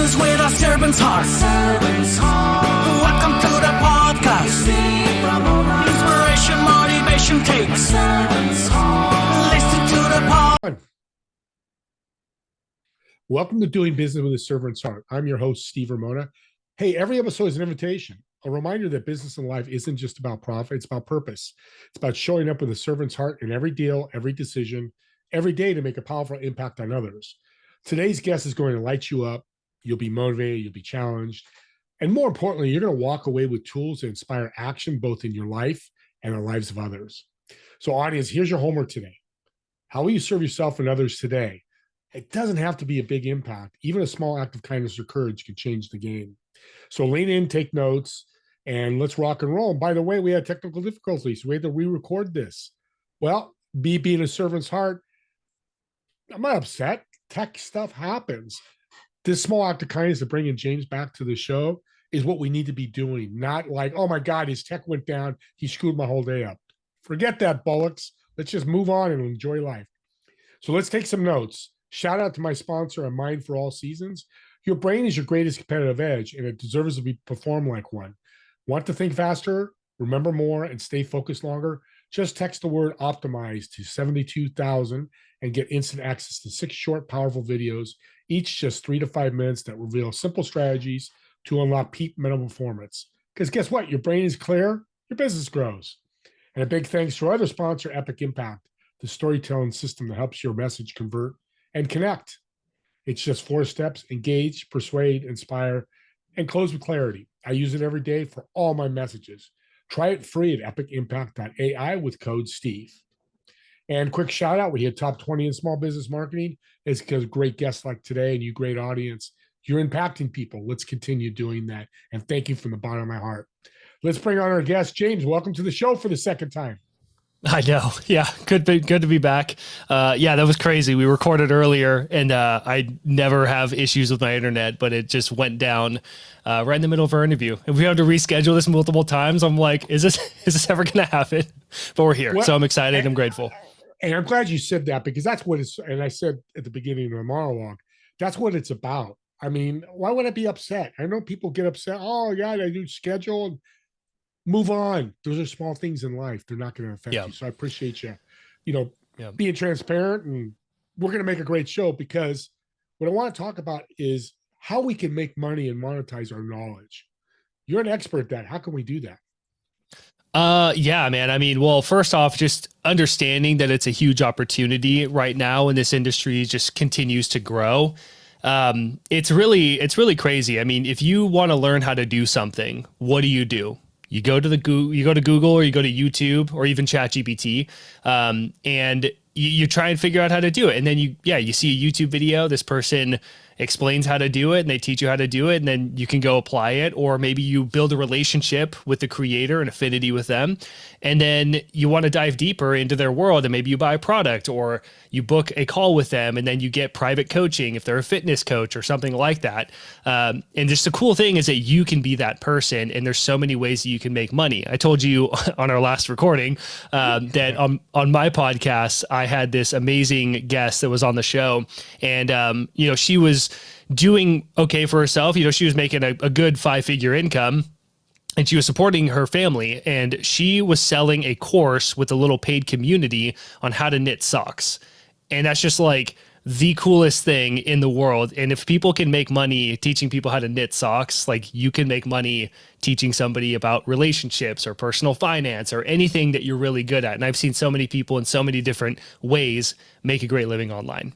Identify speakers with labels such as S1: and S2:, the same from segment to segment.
S1: business with a servant's heart. Welcome to the podcast. Inspiration, motivation takes. Listen to the pod.
S2: Welcome to Doing Business with a Servant's Heart. I'm your host, Steve Ramona. Hey, every episode is an invitation, a reminder that business and life isn't just about profit, it's about purpose. It's about showing up with a servant's heart in every deal, every decision, every day to make a powerful impact on others. Today's guest is going to light you up. You'll be motivated, you'll be challenged, and more importantly, you're going to walk away with tools that inspire action both in your life and the lives of others. So audience, here's your homework today. How will you serve yourself and others today? It doesn't have to be a big impact. Even a small act of kindness or courage can change the game. So lean in, take notes, and let's rock and roll. And by the way, we had technical difficulties. We had to re-record this. Well, me being a servant's heart, I'm not upset. Tech stuff happens. This small act of kindness of bringing James back to the show is what we need to be doing. Not like, oh my God, his tech went down. He screwed my whole day up. Forget that, bollocks. Let's just move on and enjoy life. So let's take some notes. Shout out to my sponsor, A Mind for All Seasons. Your brain is your greatest competitive edge, and it deserves to be performed like one. Want to think faster, remember more, and stay focused longer? Just text the word optimize to 72,000 and get instant access to 6 short, powerful videos, each just 3 to 5 minutes that reveal simple strategies to unlock peak mental performance. Because guess what? Your brain is clear, your business grows. And a big thanks to our other sponsor, Epic Impact, the storytelling system that helps your message convert and connect. It's just 4 steps: engage, persuade, inspire, and close with clarity. I use it every day for all my messages. Try it free at epicimpact.ai with code Steve. And quick shout out, we hit top 20 in small business marketing. It's because great guests like today and you great audience, you're impacting people. Let's continue doing that. And thank you from the bottom of my heart. Let's bring on our guest, James. Welcome to the show for the second time.
S3: I know. Yeah. Good to be back. Yeah, that was crazy. We recorded earlier and I never have issues with my internet, but it just went down right in the middle of our interview. And we had to reschedule this multiple times. I'm like, is this ever going to happen? But we're here. Well, so I'm excited. I'm grateful.
S2: And I'm glad you said that, because that's what it's, and I said at the beginning of the monologue, that's what it's about. I mean, why would I be upset? I know people get upset. Oh yeah, I do schedule. Move on. Those are small things in life. They're not going to affect you. So I appreciate you, being transparent, and we're going to make a great show, because what I want to talk about is how we can make money and monetize our knowledge. You're an expert at that. How can we do that?
S3: Yeah, man. I mean, well, first off, just understanding that it's a huge opportunity right now, and this industry just continues to grow. It's really crazy. I mean, if you want to learn how to do something, what do? You go to Google, or you go to YouTube, or even ChatGPT, and you try and figure out how to do it. And then you see a YouTube video, this person explains how to do it and they teach you how to do it, and then you can go apply it. Or maybe you build a relationship with the creator, an affinity with them, and then you want to dive deeper into their world, and maybe you buy a product, or you book a call with them, and then you get private coaching if they're a fitness coach or something like that. And just the cool thing is that you can be that person, and there's so many ways that you can make money. I told you on our last recording that on my podcast, I had this amazing guest that was on the show, and she was doing okay for herself. She was making a good 5-figure income, and she was supporting her family, and she was selling a course with a little paid community on how to knit socks. And that's just like the coolest thing in the world. And if people can make money teaching people how to knit socks, like, you can make money teaching somebody about relationships or personal finance or anything that you're really good at. And I've seen so many people in so many different ways make a great living online.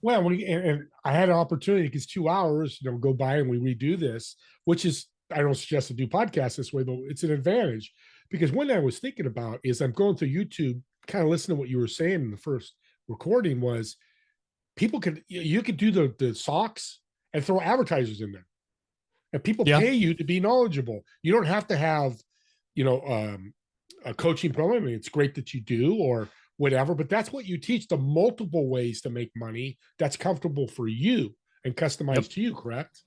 S2: Well, and I had an opportunity, because 2 hours, go by and we redo this, which is, I don't suggest to do podcasts this way, but it's an advantage, because one thing I was thinking about is I'm going through YouTube, kind of listening to what you were saying in the first recording, was you could do the socks and throw advertisers in there, and people pay you to be knowledgeable. You don't have to have, a coaching program. I mean, it's great that you do, or whatever, but that's what you teach, the multiple ways to make money that's comfortable for you and customized to you, correct?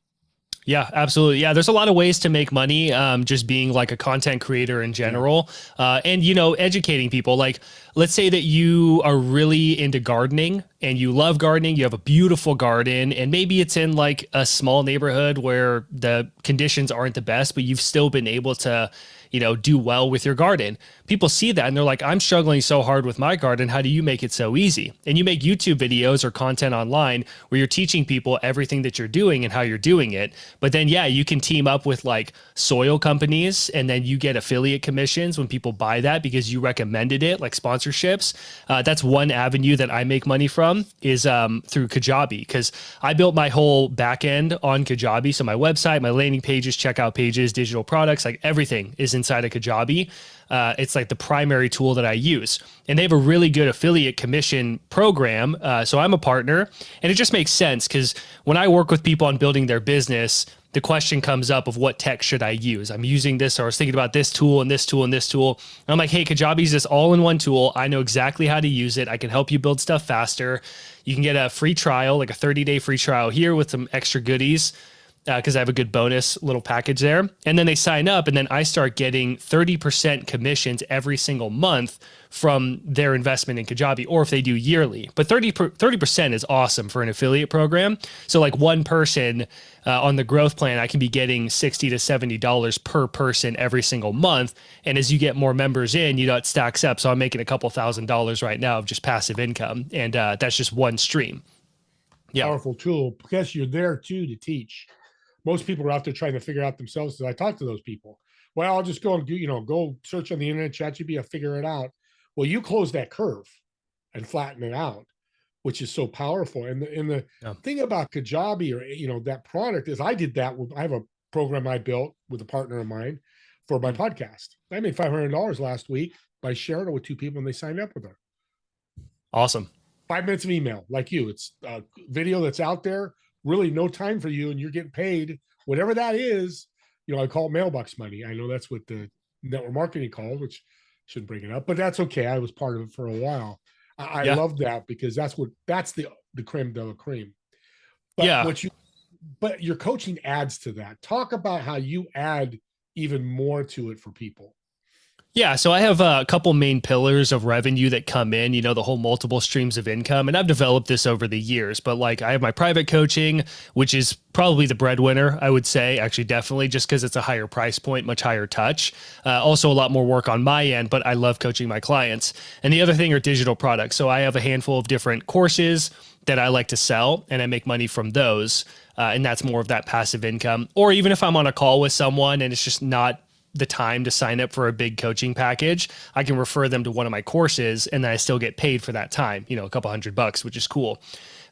S3: Yeah, absolutely. Yeah, there's a lot of ways to make money, just being like a content creator in general, and educating people. Like, let's say that you are really into gardening and you love gardening. You have a beautiful garden, and maybe it's in like a small neighborhood where the conditions aren't the best, but you've still been able to, do well with your garden. People see that and they're like, I'm struggling so hard with my garden. How do you make it so easy? And you make YouTube videos or content online where you're teaching people everything that you're doing and how you're doing it. But then, yeah, you can team up with like soil companies, and then you get affiliate commissions when people buy that because you recommended it, like sponsorships. That's one avenue that I make money from, is through Kajabi, because I built my whole back end on Kajabi. So my website, my landing pages, checkout pages, digital products, like everything is inside of Kajabi. It's like the primary tool that I use, and they have a really good affiliate commission program. So I'm a partner, and it just makes sense because when I work with people on building their business, the question comes up of what tech should I use? I'm using this, or I was thinking about this tool and this tool and this tool. And I'm like, hey, Kajabi's this all-in-one tool. I know exactly how to use it. I can help you build stuff faster. You can get a free trial, like a 30-day free trial here with some extra goodies, because I have a good bonus little package there. And then they sign up, and then I start getting 30% commissions every single month from their investment in Kajabi, or if they do yearly. But 30% is awesome for an affiliate program. So like one person on the growth plan, I can be getting $60 to $70 per person every single month. And as you get more members in, it stacks up. So I'm making a couple $1,000s right now of just passive income. And that's just one stream. Yeah.
S2: Powerful tool, because you're there too to teach. Most people are out there trying to figure out themselves. So I talk to those people. Well, I'll just go and do, go search on the internet, ChatGPT, I'll figure it out. Well, you close that curve and flatten it out, which is so powerful. And the thing about Kajabi, or that product, is I did that I have a program I built with a partner of mine for my podcast. I made $500 last week by sharing it with 2 people, and they signed up with her.
S3: Awesome.
S2: 5 minutes of email, like you. It's a video that's out there. Really no time for you, and you're getting paid whatever that is. I call it mailbox money. I know that's what the network marketing called, which shouldn't bring it up, but that's okay. I was part of it for a while. I love that, because that's the creme de la creme. But but your coaching adds to that. Talk about how you add even more to it for people.
S3: Yeah, so I have a couple main pillars of revenue that come in, the whole multiple streams of income. And I've developed this over the years, but like I have my private coaching, which is probably the breadwinner, I would say, actually, definitely, just because it's a higher price point, much higher touch. Also a lot more work on my end, but I love coaching my clients. And the other thing are digital products. So I have a handful of different courses that I like to sell, and I make money from those. And that's more of that passive income. Or even if I'm on a call with someone and it's just not the time to sign up for a big coaching package, I can refer them to one of my courses, and then I still get paid for that time, a couple $100, which is cool.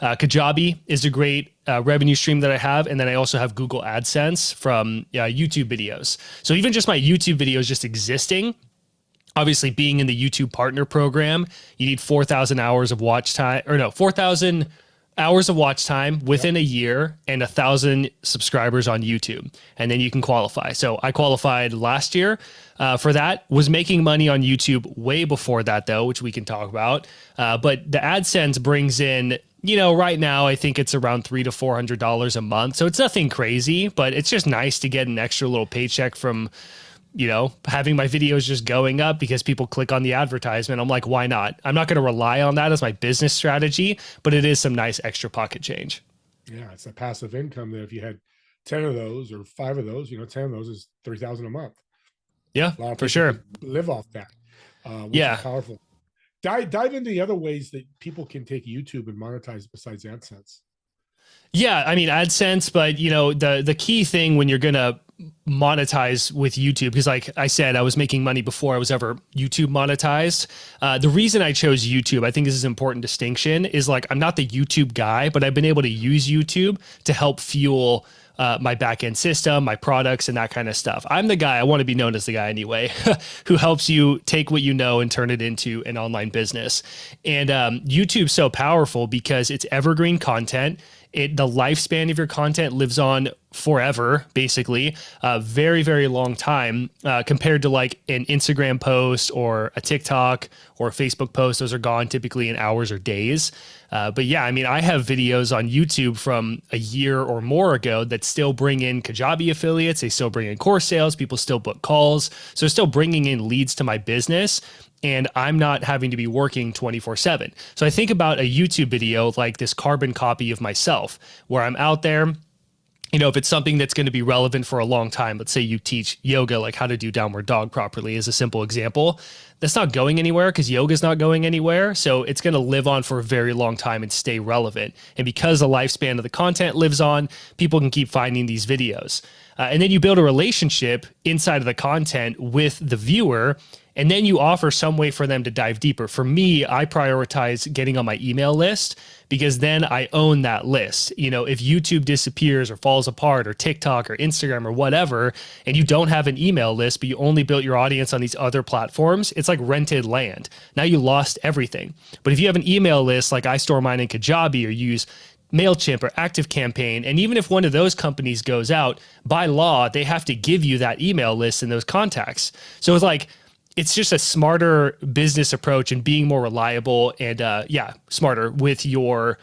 S3: Kajabi is a great revenue stream that I have. And then I also have Google AdSense from YouTube videos. So even just my YouTube videos just existing, obviously being in the YouTube partner program, you need 4,000 hours of watch time, 4,000 hours of watch time within a year and 1,000 subscribers on YouTube. And then you can qualify. So I qualified last year for that, was making money on YouTube way before that though, which we can talk about. But the AdSense brings in, right now, I think it's around $300 to $400 a month. So it's nothing crazy, but it's just nice to get an extra little paycheck from, having my videos just going up because people click on the advertisement. I'm like, why not? I'm not going to rely on that as my business strategy, but it is some nice extra pocket change.
S2: Yeah, it's a passive income that if you had 10 of those or 5 of those, 10 of those is $3,000 a month.
S3: Yeah, for sure.
S2: Live off that. Which is powerful. Dive into the other ways that people can take YouTube and monetize besides AdSense.
S3: Yeah, I mean AdSense, but the key thing when you're gonna monetize with YouTube, because like I said, I was making money before I was ever YouTube monetized. The reason I chose YouTube, I think this is an important distinction, is like I'm not the YouTube guy, but I've been able to use YouTube to help fuel my backend system, my products, and that kind of stuff. I'm the guy, I want to be known as the guy anyway, who helps you take what you know and turn it into an online business. And YouTube's so powerful because it's evergreen content. the lifespan of your content lives on forever, basically, a very, very long time, compared to like an Instagram post or a TikTok or a Facebook post. Those are gone typically in hours or days. But yeah, I mean, I have videos on YouTube from a year or more ago that still bring in Kajabi affiliates. They still bring in course sales. People still book calls. So still bringing in leads to my business. And I'm not having to be working 24/7. So I think about a YouTube video like this carbon copy of myself, where I'm out there. You know, if it's something that's going to be relevant for a long time, let's say you teach yoga, like how to do downward dog properly as a simple example, that's not going anywhere because yoga is not going anywhere. So it's going to live on for a very long time and stay relevant. And because the lifespan of the content lives on, people can keep finding these videos. And then you build a relationship inside of the content with the viewer. And then you offer some way for them to dive deeper. For me, I prioritize getting on my email list because then I own that list. You know, if YouTube disappears or falls apart or TikTok or Instagram or whatever, and you don't have an email list, but you only built your audience on these other platforms, it's like rented land. Now you lost everything. But if you have an email list, like I store mine in Kajabi or use MailChimp or ActiveCampaign, and even if one of those companies goes out, by law, they have to give you that email list and those contacts. So it's like, it's just a smarter business approach and being more reliable and smarter with your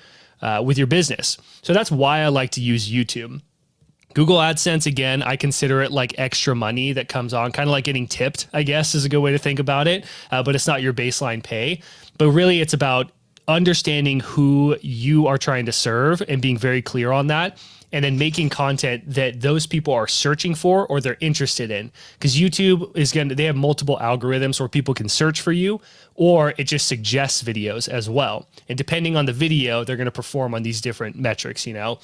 S3: business. So that's why I like to use YouTube. Google AdSense, again, I consider it like extra money that comes on, kind of like getting tipped, I guess is a good way to think about it. But it's not your baseline pay. But really, it's about understanding who you are trying to serve and being very clear on that. And then making content that those people are searching for or they're interested in. Because YouTube they have multiple algorithms where people can search for you, or it just suggests videos as well. And depending on the video, they're going to perform on these different metrics, you know?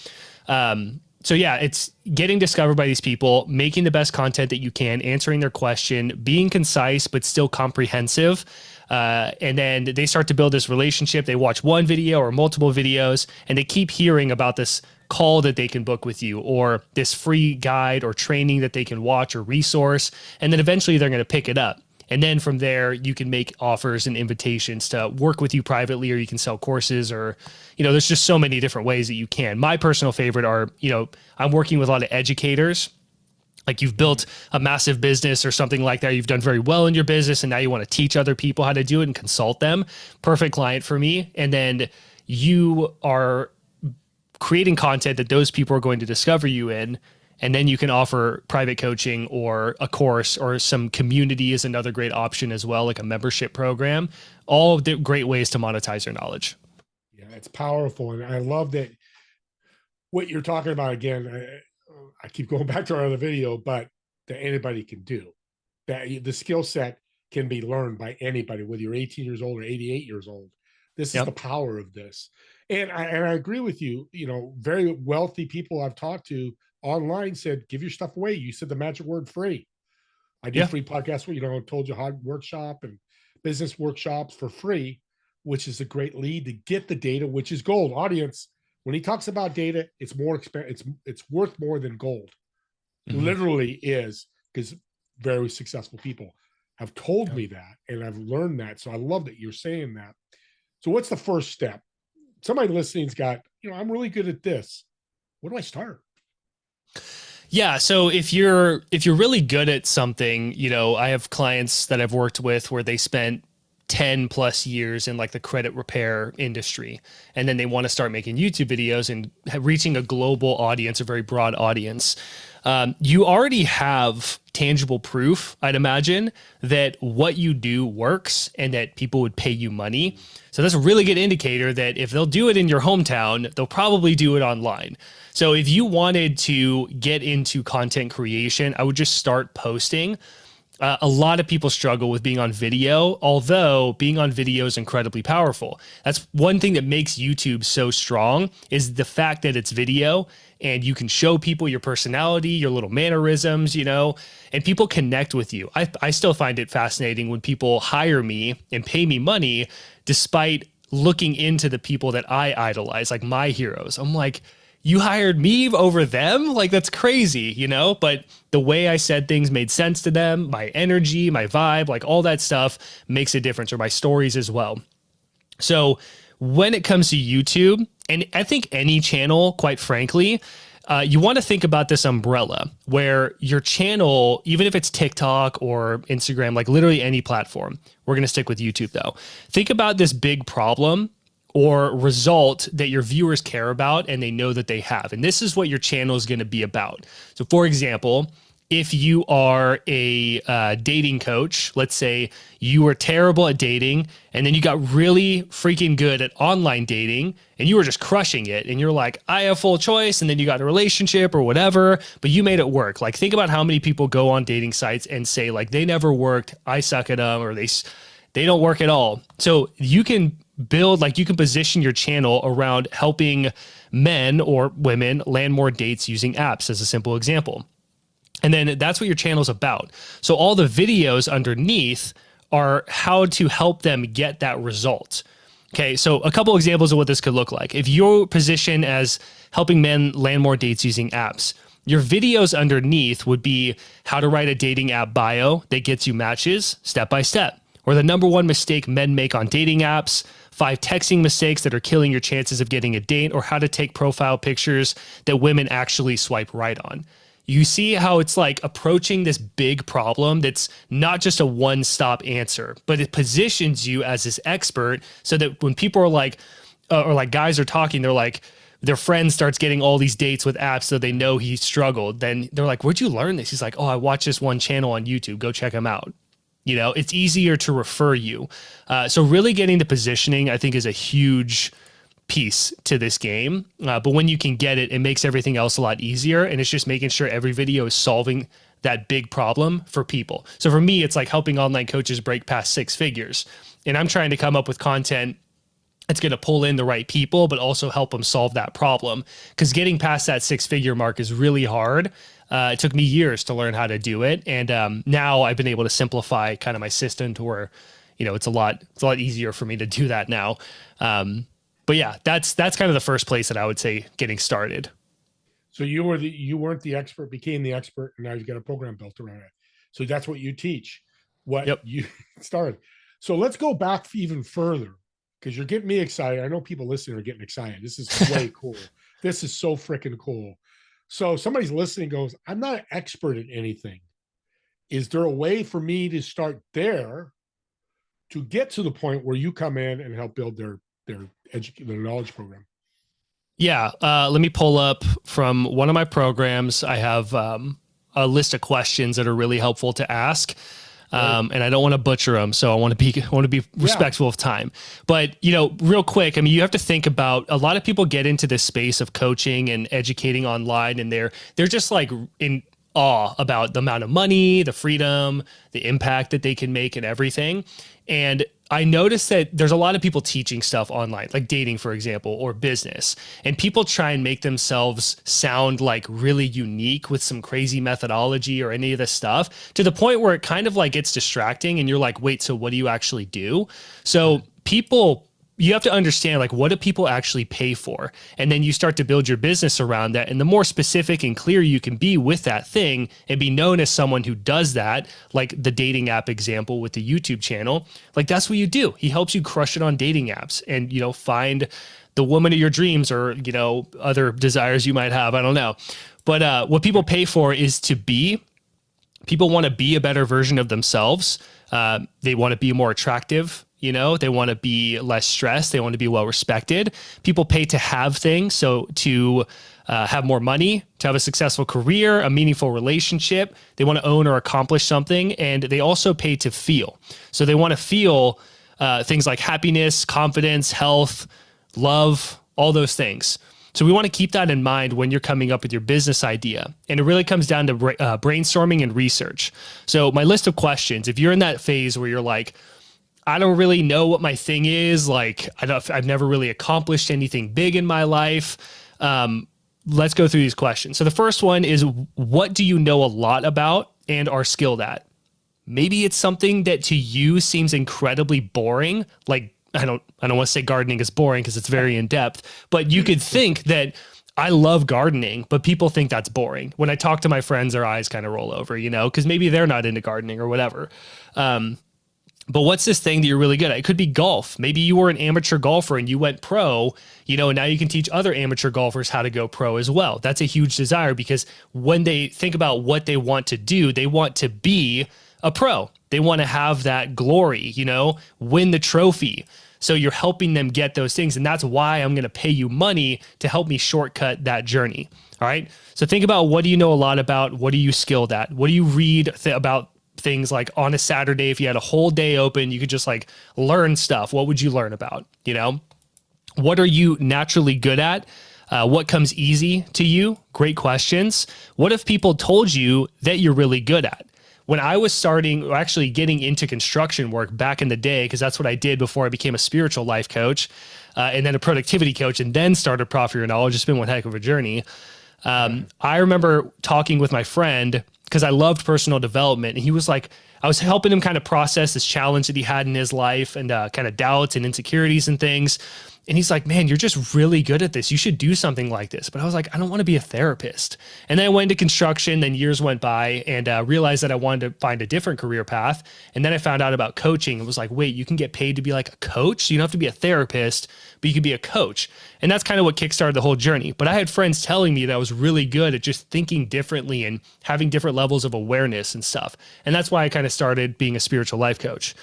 S3: So yeah, it's getting discovered by these people, making the best content that you can, answering their question, being concise, but still comprehensive. And then they start to build this relationship. They watch one video or multiple videos, and they keep hearing about this call that they can book with you or this free guide or training that they can watch or resource. And then eventually they're going to pick it up. And then from there, you can make offers and invitations to work with you privately, or you can sell courses, or, you know, there's just so many different ways that you can. My personal favorite are, you know, I'm working with a lot of educators. Like you've built a massive business or something like that. You've done very well in your business, and now you want to teach other people how to do it and consult them. Perfect client for me. And then you are creating content that those people are going to discover you in. And then you can offer private coaching or a course, or some community is another great option as well, like a membership program. All the great ways to monetize your knowledge.
S2: Yeah, it's powerful. And I love that what you're talking about. Again, I keep going back to our other video, but that anybody can do. That the skill set can be learned by anybody, whether you're 18 years old or 88 years old. This is the power of this. And I agree with you. You know, very wealthy people I've talked to online said, give your stuff away. You said the magic word free. I do free podcasts where, you know, told you how to workshop and business workshops for free, which is a great lead to get the data, which is gold. Audience, when he talks about data, it's more expensive. It's worth more than gold. Literally is, because very successful people have told me that, and I've learned that. So I love that you're saying that. So what's the first step? Somebody listening's got, you know, I'm really good at this. Where do I start?
S3: Yeah. So if you're really good at something, you know, I have clients that I've worked with where they spent 10 plus years in like the credit repair industry, and then they want to start making YouTube videos and reaching a global audience, a very broad audience. You already have tangible proof, I'd imagine, that what you do works and that people would pay you money. So that's a really good indicator that if they'll do it in your hometown, they'll probably do it online. So if you wanted to get into content creation, I would just start posting. A lot of people struggle with being on video, although being on video is incredibly powerful. That's one thing that makes YouTube so strong, is the fact that it's video and you can show people your personality, your little mannerisms, you know, and people connect with you. I still find it fascinating when people hire me and pay me money, despite looking into the people that I idolize, like my heroes. I'm like, you hired me over them? Like, that's crazy, you know? But the way I said things made sense to them, my energy, my vibe, like all that stuff makes a difference, or my stories as well. So when it comes to YouTube, And I think any channel, quite frankly, you want to think about this umbrella where your channel, even if it's TikTok or Instagram, like literally any platform, we're going to stick with YouTube though. Think about this big problem or result that your viewers care about and they know that they have. And this is what your channel is going to be about. So for example, if you are a dating coach, let's say you were terrible at dating and then you got really freaking good at online dating and you were just crushing it and you're like, I have full choice, and then you got a relationship or whatever, but you made it work. Like think about how many people go on dating sites and say like, they never worked, I suck at them, or they don't work at all. So you can build, like you can position your channel around helping men or women land more dates using apps as a simple example. And then that's what your channel is about. So all the videos underneath are how to help them get that result. Okay, so a couple examples of what this could look like. If your position as helping men land more dates using apps, your videos underneath would be how to write a dating app bio that gets you matches step by step, or the number one mistake men make on dating apps, 5 texting mistakes that are killing your chances of getting a date, or how to take profile pictures that women actually swipe right on. You see how it's like approaching this big problem that's not just a one-stop answer, but it positions you as this expert so that when people are like, or like guys are talking, they're like, their friend starts getting all these dates with apps so they know he struggled. Then they're like, where'd you learn this? He's like, oh, I watched this one channel on YouTube. Go check him out. You know, it's easier to refer you. So really getting the positioning, I think, is a huge piece to this game. But when you can get it, it makes everything else a lot easier. And it's just making sure every video is solving that big problem for people. So for me, it's like helping online coaches break past 6 figures. And I'm trying to come up with content that's going to pull in the right people, but also help them solve that problem. Because getting past that 6-figure mark is really hard. It took me years to learn how to do it. And now I've been able to simplify kind of my system to where, you know, it's a lot easier for me to do that now. But yeah, that's kind of the first place that I would say getting started.
S2: So you weren't the expert, became the expert, and now you've got a program built around it. So that's what you teach, what you started. So let's go back even further, because you're getting me excited. I know people listening are getting excited. This is way cool. This is so freaking cool. So somebody's listening goes, I'm not an expert in anything. Is there a way for me to start there to get to the point where you come in and help build their knowledge program?
S3: Yeah. Let me pull up from one of my programs. I have a list of questions that are really helpful to ask. And I don't want to butcher them. So I want to be respectful of time, but you know, real quick, I mean, you have to think about, a lot of people get into this space of coaching and educating online, and they're just like in awe about the amount of money, the freedom, the impact that they can make and everything. And I noticed that there's a lot of people teaching stuff online, like dating, for example, or business. And people try and make themselves sound like really unique with some crazy methodology or any of this stuff, to the point where it kind of like gets distracting and you're like, wait, so what do you actually do? So you have to understand, like, what do people actually pay for? And then you start to build your business around that. And the more specific and clear you can be with that thing and be known as someone who does that, like the dating app example with the YouTube channel, like that's what you do. He helps you crush it on dating apps and, you know, find the woman of your dreams, or, you know, other desires you might have. I don't know. But what people pay for is people want to be a better version of themselves. They want to be more attractive. You know, they want to be less stressed. They want to be well respected. People pay to have things. So to have more money, to have a successful career, a meaningful relationship. They want to own or accomplish something. And they also pay to feel. So they want to feel things like happiness, confidence, health, love, all those things. So we want to keep that in mind when you're coming up with your business idea. And it really comes down to brainstorming and research. So my list of questions, if you're in that phase where you're like, I don't really know what my thing is, like I've never really accomplished anything big in my life. Let's go through these questions. So the first one is, what do you know a lot about and are skilled at? Maybe it's something that to you seems incredibly boring. Like, I don't want to say gardening is boring because it's very in depth, but you could think that I love gardening, but people think that's boring. When I talk to my friends, their eyes kind of roll over, you know, because maybe they're not into gardening or whatever. But what's this thing that you're really good at? It could be golf. Maybe you were an amateur golfer and you went pro, and now you can teach other amateur golfers how to go pro as well. That's a huge desire, because when they think about what they want to do, they want to be a pro. They want to have that glory, win the trophy. So you're helping them get those things. And that's why I'm going to pay you money to help me shortcut that journey. All right. So think about, what do you know a lot about? What are you skilled at? What do you read about things like on a Saturday? If you had a whole day open, you could just like learn stuff. What would you learn about? What are you naturally good at? What comes easy to you? Great questions. What if people told you that you're really good at? When I was actually getting into construction work back in the day, because that's what I did before I became a spiritual life coach, and then a productivity coach, and then started Profit Your Knowledge. It's been one heck of a journey. I remember talking with my friend, because I loved personal development, and he was like, I was helping him kind of process this challenge that he had in his life, and kind of doubts and insecurities and things. And he's like, man, you're just really good at this. You should do something like this. But I was like, I don't want to be a therapist. And then I went into construction, then years went by, and realized that I wanted to find a different career path. And then I found out about coaching. It was like, wait, you can get paid to be like a coach? So you don't have to be a therapist, but you can be a coach. And that's kind of what kickstarted the whole journey. But I had friends telling me that I was really good at just thinking differently and having different levels of awareness and stuff. And that's why I kind of started being a spiritual life coach.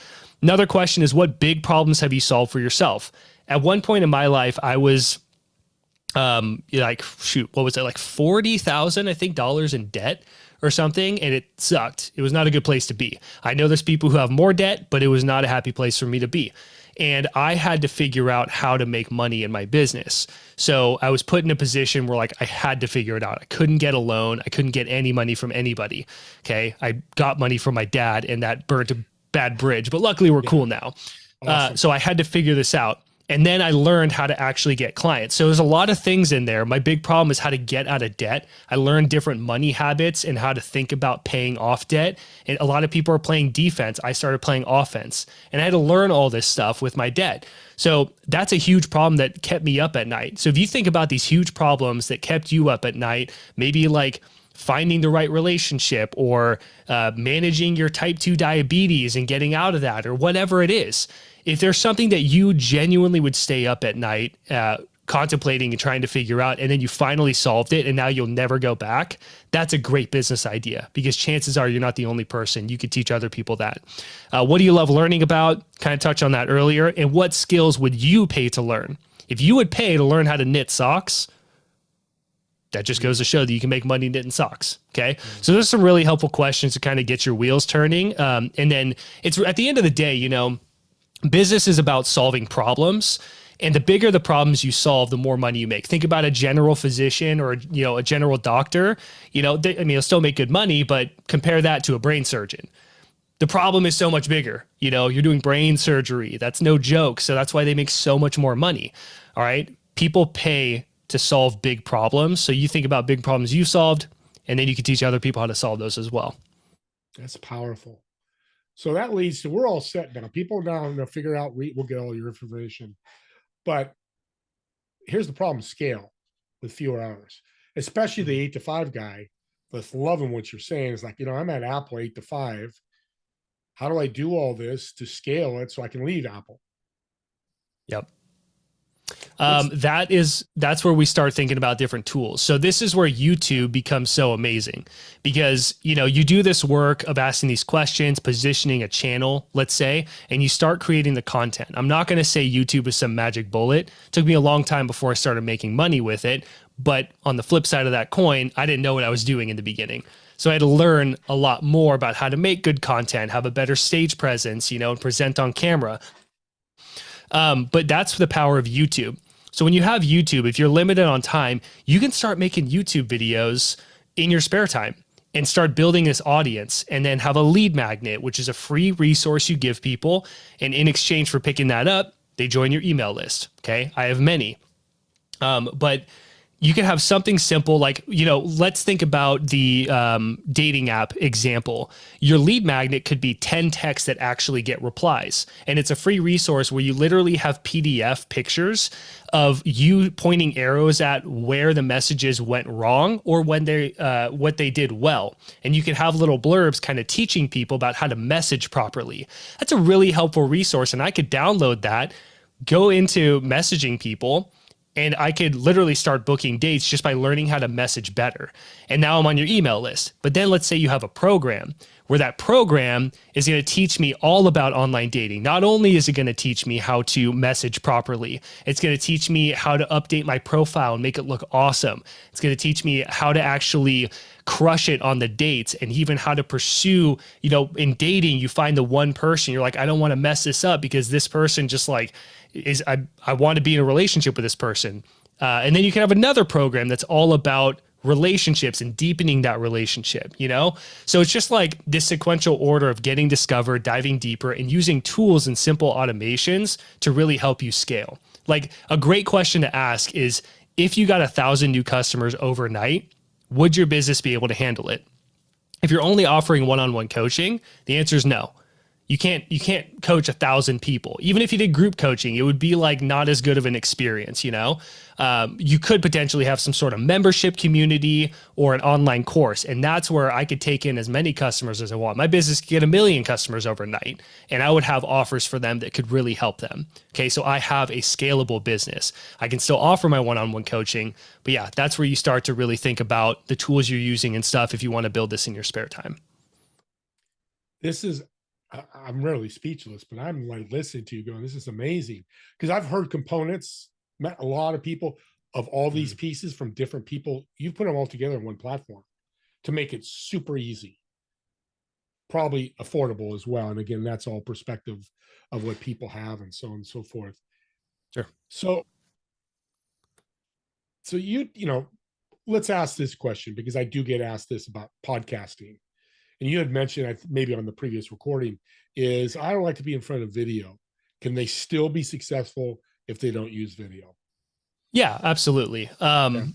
S3: Another question is, what big problems have you solved for yourself? At one point in my life, I was like 40,000, I think, dollars in debt or something. And it sucked. It was not a good place to be. I know there's people who have more debt, but it was not a happy place for me to be. And I had to figure out how to make money in my business. So I was put in a position where I had to figure it out. I couldn't get a loan. I couldn't get any money from anybody. Okay. I got money from my dad, and that burnt a bad bridge, but luckily we're cool now. Awesome. So I had to figure this out. And then I learned how to actually get clients. So there's a lot of things in there. My big problem is how to get out of debt. I learned different money habits and how to think about paying off debt. And a lot of people are playing defense. I started playing offense, and I had to learn all this stuff with my debt. So that's a huge problem that kept me up at night. So if you think about these huge problems that kept you up at night, maybe like finding the right relationship, or managing your type 2 diabetes and getting out of that, or whatever it is. If there's something that you genuinely would stay up at night contemplating and trying to figure out, and then you finally solved it and now you'll never go back, that's a great business idea, because chances are you're not the only person. You could teach other people that. What do you love learning about? Kind of touched on that earlier. And what skills would you pay to learn? If you would pay to learn how to knit socks, that just goes to show that you can make money knitting socks. Okay. So there's some really helpful questions to kind of get your wheels turning. And then it's at the end of the day, business is about solving problems, and the bigger the problems you solve, the more money you make. Think about a general physician or, a general doctor, they'll still make good money, but compare that to a brain surgeon. The problem is so much bigger. You're doing brain surgery. That's no joke. So that's why they make so much more money. All right. People pay to solve big problems. So you think about big problems you solved, and then you can teach other people how to solve those as well.
S2: That's powerful. So that leads to, we're all set now. People now figure out, we'll get all your information. But here's the problem: scale with fewer hours, especially the 8 to 5 guy that's loving what you're saying. Is like, I'm at Apple 8 to 5. How do I do all this to scale it so I can leave Apple?
S3: Yep. That's where we start thinking about different tools. So this is where YouTube becomes so amazing, because, you do this work of asking these questions, positioning a channel, let's say, and you start creating the content. I'm not going to say YouTube is some magic bullet. It took me a long time before I started making money with it. But on the flip side of that coin, I didn't know what I was doing in the beginning. So I had to learn a lot more about how to make good content, have a better stage presence, and present on camera. But that's the power of YouTube. So when you have YouTube, if you're limited on time, you can start making YouTube videos in your spare time and start building this audience, and then have a lead magnet, which is a free resource you give people. And in exchange for picking that up, they join your email list. Okay. I have many. But you can have something simple like, let's think about the dating app example. Your lead magnet could be 10 texts that actually get replies. And it's a free resource where you literally have PDF pictures of you pointing arrows at where the messages went wrong or when what they did well. And you can have little blurbs kind of teaching people about how to message properly. That's a really helpful resource. And I could download that, go into messaging people, and I could literally start booking dates just by learning how to message better. And now I'm on your email list. But then let's say you have a program where that program is going to teach me all about online dating. Not only is it going to teach me how to message properly, it's going to teach me how to update my profile and make it look awesome. It's going to teach me how to actually crush it on the dates and even how to pursue, in dating, you find the one person you're like, I don't want to mess this up because this person just like I want to be in a relationship with this person. And then you can have another program that's all about relationships and deepening that relationship, So it's just like this sequential order of getting discovered, diving deeper, and using tools and simple automations to really help you scale. Like a great question to ask is, if you got 1,000 new customers overnight, would your business be able to handle it? If you're only offering one-on-one coaching, the answer is no. You can't coach 1,000 people. Even if you did group coaching, it would be like not as good of an experience, You could potentially have some sort of membership community or an online course. And that's where I could take in as many customers as I want. My business could get 1 million customers overnight, and I would have offers for them that could really help them. Okay, so I have a scalable business. I can still offer my one-on-one coaching, but yeah, that's where you start to really think about the tools you're using and stuff if you want to build this in your spare time.
S2: I'm really speechless, but I'm like listening to you going, this is amazing. Because I've heard components, met a lot of people of all these pieces from different people. You put them all together in one platform to make it super easy, probably affordable as well. And again, that's all perspective of what people have and so on and so forth.
S3: Sure.
S2: So let's ask this question, because I do get asked this about podcasting. And you had mentioned, maybe on the previous recording, is I don't like to be in front of video. Can they still be successful if they don't use video?
S3: Yeah, absolutely.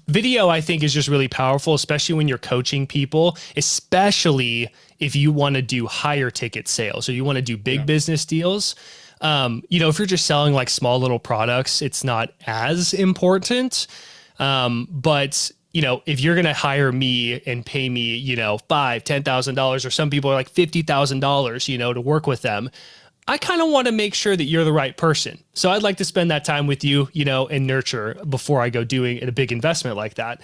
S3: Video, I think, is just really powerful, especially when you're coaching people, especially if you want to do higher ticket sales or you want to do big business deals. If you're just selling like small little products, it's not as important. But if you're going to hire me and pay me, $5,000, $10,000, or some people are like $50,000, to work with them, I kind of want to make sure that you're the right person. So I'd like to spend that time with you, and nurture before I go doing a big investment like that.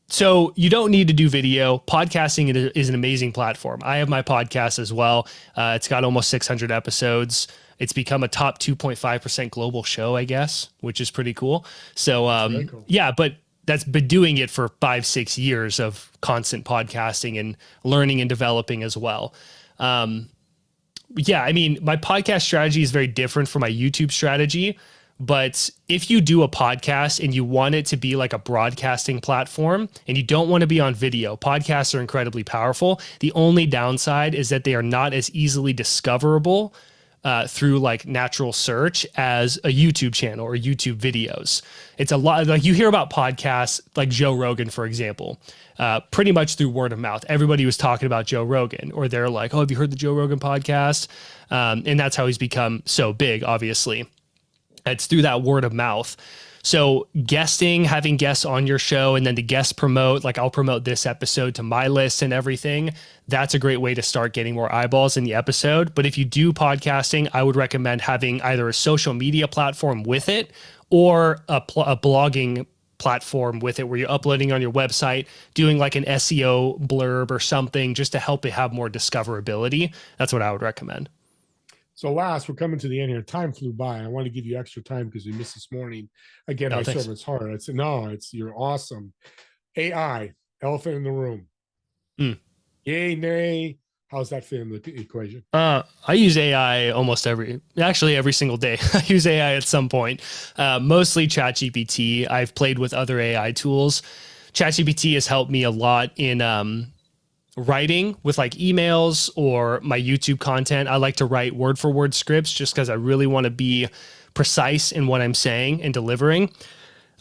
S3: So you don't need to do video. Podcasting is an amazing platform. I have my podcast as well. It's got almost 600 episodes. It's become a top 2.5% global show, I guess, which is pretty cool. So, really cool. Yeah, but that's been doing it for 5-6 years of constant podcasting and learning and developing as well. Yeah, I mean, my podcast strategy is very different from my YouTube strategy. But if you do a podcast and you want it to be like a broadcasting platform and you don't want to be on video, podcasts are incredibly powerful. The only downside is that they are not as easily discoverable through like natural search as a YouTube channel or YouTube videos. It's a lot, like you hear about podcasts like Joe Rogan, for example, pretty much through word of mouth. Everybody was talking about Joe Rogan, or they're like, oh, have you heard the Joe Rogan podcast? And that's how he's become so big, obviously. It's through that word of mouth. So guesting, having guests on your show, and then the guest promote, like I'll promote this episode to my list and everything. That's a great way to start getting more eyeballs in the episode. But if you do podcasting, I would recommend having either a social media platform with it or a blogging platform with it where you're uploading on your website, doing like an SEO blurb or something just to help it have more discoverability. That's what I would recommend.
S2: So last, we're coming to the end here. Time flew by. I want to give you extra time because we missed this morning. Again, my servant's heart. I said, no, you're awesome. AI, elephant in the room. Yay, nay. How's that fit in the equation?
S3: I use AI almost every single day. I use AI at some point, mostly ChatGPT. I've played with other AI tools. ChatGPT has helped me a lot in, writing with like emails or my YouTube content. I like to write word for word scripts just because I really want to be precise in what I'm saying and delivering.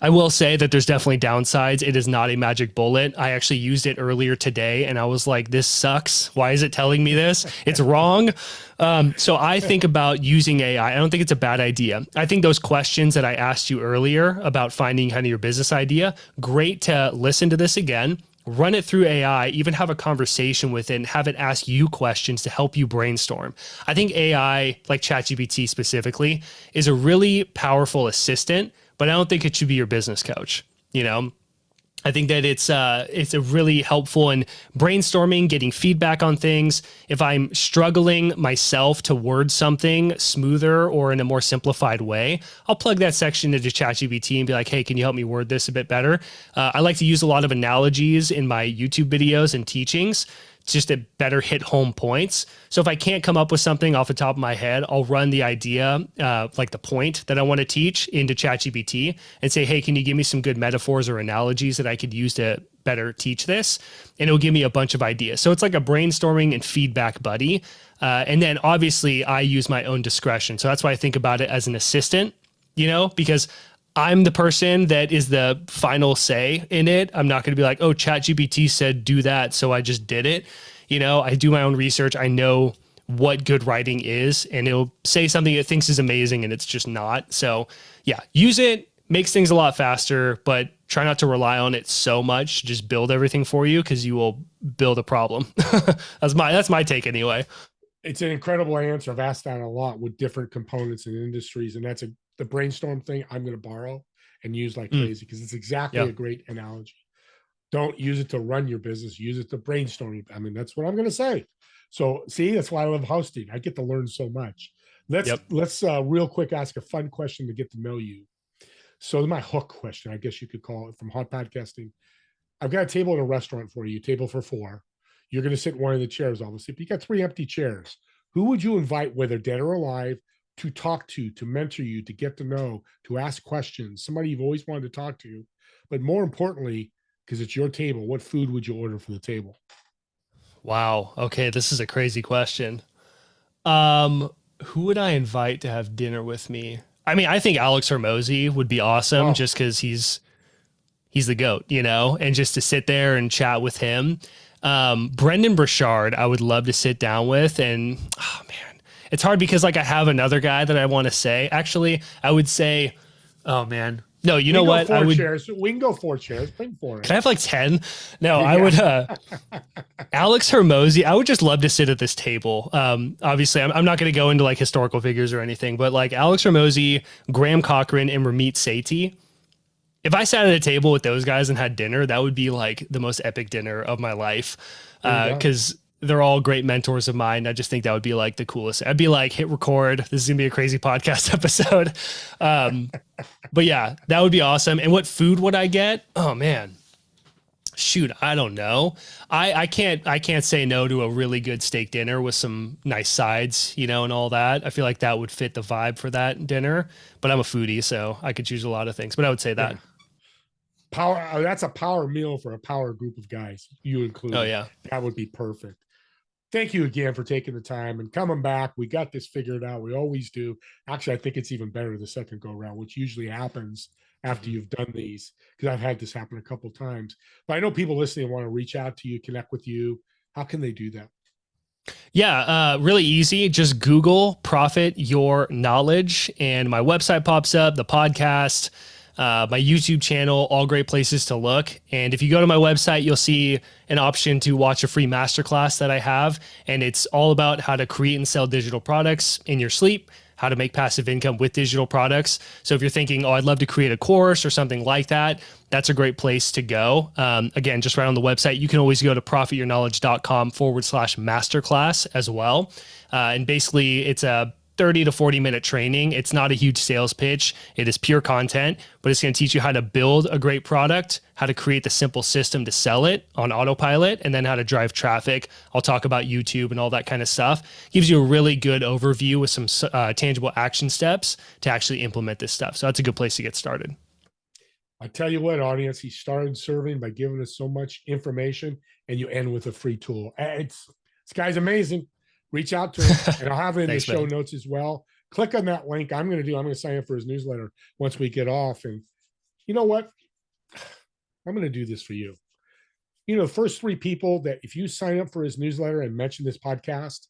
S3: I will say that there's definitely downsides. It is not a magic bullet. I actually used it earlier today and I was like, this sucks. Why is it telling me this? It's wrong. So I think about using AI. I don't think it's a bad idea. I think those questions that I asked you earlier about finding kind of your business idea, great to listen to this again, run it through AI, even have a conversation with it and have it ask you questions to help you brainstorm. I think AI, like ChatGPT specifically, is a really powerful assistant, but I don't think it should be your business coach. You know, I think that it's a really helpful in brainstorming, getting feedback on things. If I'm struggling myself to word something smoother or in a more simplified way, I'll plug that section into ChatGPT and be like, hey, can you help me word this a bit better? I like to use a lot of analogies in my YouTube videos and teachings just to better hit home points. So if I can't come up with something off the top of my head, I'll run the idea, like the point that I want to teach into ChatGPT and say, hey, can you give me some good metaphors or analogies that I could use to better teach this? And it'll give me a bunch of ideas. So it's like a brainstorming and feedback buddy. And then obviously I use my own discretion. So that's why I think about it as an assistant, you know, because I'm the person that is the final say in it. I'm not going to be like, oh, ChatGPT said do that, so I just did it. You know, I do my own research. I know what good writing is, and it'll say something it thinks is amazing, and it's just not. So yeah, use it, makes things a lot faster, but try not to rely on it so much. Just build everything for you because you will build a problem. That's my take anyway.
S2: It's an incredible answer. I've asked that a lot with different components and industries, and that's the brainstorm thing I'm going to borrow and use like crazy because it's exactly a great analogy. Don't use it to run your business. Use it to brainstorm. I mean, that's what I'm going to say. So see, that's why I love hosting. I get to learn so much. Let's real quick ask a fun question to get to know you. So my hook question, I guess you could call it, from hot podcasting. I've got a table in a restaurant for you, table for 4. You're going to sit in one of the chairs, obviously. But you got 3 empty chairs. Who would you invite, whether dead or alive, to talk to mentor you, to get to know, to ask questions? Somebody you've always wanted to talk to. But more importantly, because it's your table, what food would you order for the table?
S3: Wow. Okay, this is a crazy question. Who would I invite to have dinner with me? I mean, I think Alex Hermosi would be awesome just because he's the GOAT, you know, and just to sit there and chat with him. Brendan Burchard, I would love to sit down with. And oh man, it's hard because like I have another guy that I want to say. Actually, I would say, oh man, no, you know what?
S2: I would. Chairs. We can go 4 chairs. Bring 4.
S3: Can I have like 10? No, I would. Alex Hermosi. I would just love to sit at this table. Obviously, I'm not going to go into like historical figures or anything, but like Alex Hermosi, Graham Cochran, and Ramit Sethi. If I sat at a table with those guys and had dinner, that would be like the most epic dinner of my life. Because they're all great mentors of mine. I just think that would be like the coolest. I'd be like, hit record. This is gonna be a crazy podcast episode. But yeah, that would be awesome. And what food would I get? Oh man, shoot, I don't know. I can't say no to a really good steak dinner with some nice sides, you know, and all that. I feel like that would fit the vibe for that dinner. But I'm a foodie, so I could choose a lot of things. But I would say that.
S2: Power. That's a power meal for a power group of guys. You include.
S3: Oh yeah,
S2: that would be perfect. Thank you again for taking the time and coming back. We got this figured out. We always do. Actually, I think it's even better the second go around, which usually happens after you've done these, because I've had this happen a couple of times. But I know people listening want to reach out to you, connect with you. How can they do that?
S3: Yeah, really easy. Just Google Profit Your Knowledge and my website pops up, the podcast, my YouTube channel, all great places to look. And if you go to my website, you'll see an option to watch a free masterclass that I have. And it's all about how to create and sell digital products in your sleep, how to make passive income with digital products. So if you're thinking, oh, I'd love to create a course or something like that, that's a great place to go. Again, just right on the website, you can always go to profityourknowledge.com/masterclass as well. And basically it's a 30 to 40 minute training. It's not a huge sales pitch. It is pure content, but it's going to teach you how to build a great product, how to create the simple system to sell it on autopilot, and then how to drive traffic. I'll talk about YouTube and all that kind of stuff. Gives you a really good overview with some tangible action steps to actually implement this stuff. So that's a good place to get started.
S2: I tell you what, audience, he started serving by giving us so much information, and you end with a free tool. This guy's amazing. Reach out to him, and I'll have it in the show notes as well. Click on that link. I'm going to sign up for his newsletter once we get off, and You know what? I'm going to do this for you. You know, the first 3 people that if you sign up for his newsletter and mention this podcast,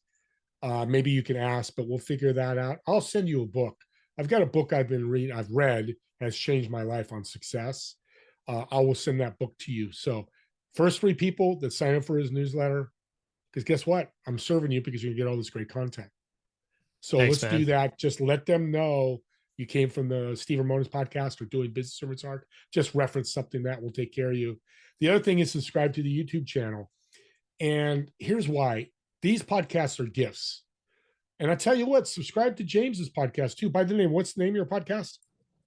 S2: maybe you can ask, but we'll figure that out. I'll send you a book. I've got a book I've read, has changed my life on success. I will send that book to you. So first 3 people that sign up for his newsletter, because guess what? I'm serving you because you can get all this great content. So
S3: Thanks,
S2: let's
S3: man.
S2: do that. Just let them know you came from the Steve Ramona's podcast or Doing Business Servants Art. Just reference something that will take care of you. The other thing is subscribe to the YouTube channel. And here's why. These podcasts are gifts. And I tell you what, subscribe to James's podcast too. By the name, what's the name of your podcast?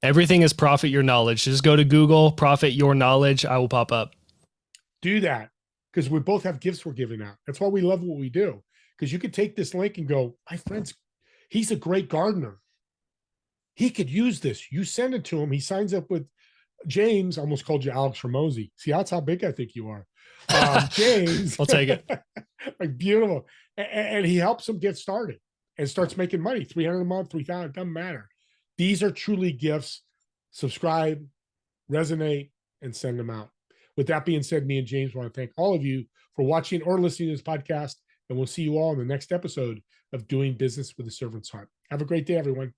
S3: Everything is Profit Your Knowledge. Just go to Google, Profit Your Knowledge. I will pop up.
S2: Do that, because we both have gifts we're giving out. That's why we love what we do. Because you could take this link and go, my friend's, he's a great gardener. He could use this. You send it to him. He signs up with James. I almost called you Alex Ramosi. See, that's how big I think you are. James.
S3: I'll take it.
S2: Like, beautiful. And he helps him get started and starts making money. 300 a month, 3,000, doesn't matter. These are truly gifts. Subscribe, resonate, and send them out. With that being said, me and James want to thank all of you for watching or listening to this podcast. And we'll see you all in the next episode of Doing Business with a Servant's Heart. Have a great day, everyone.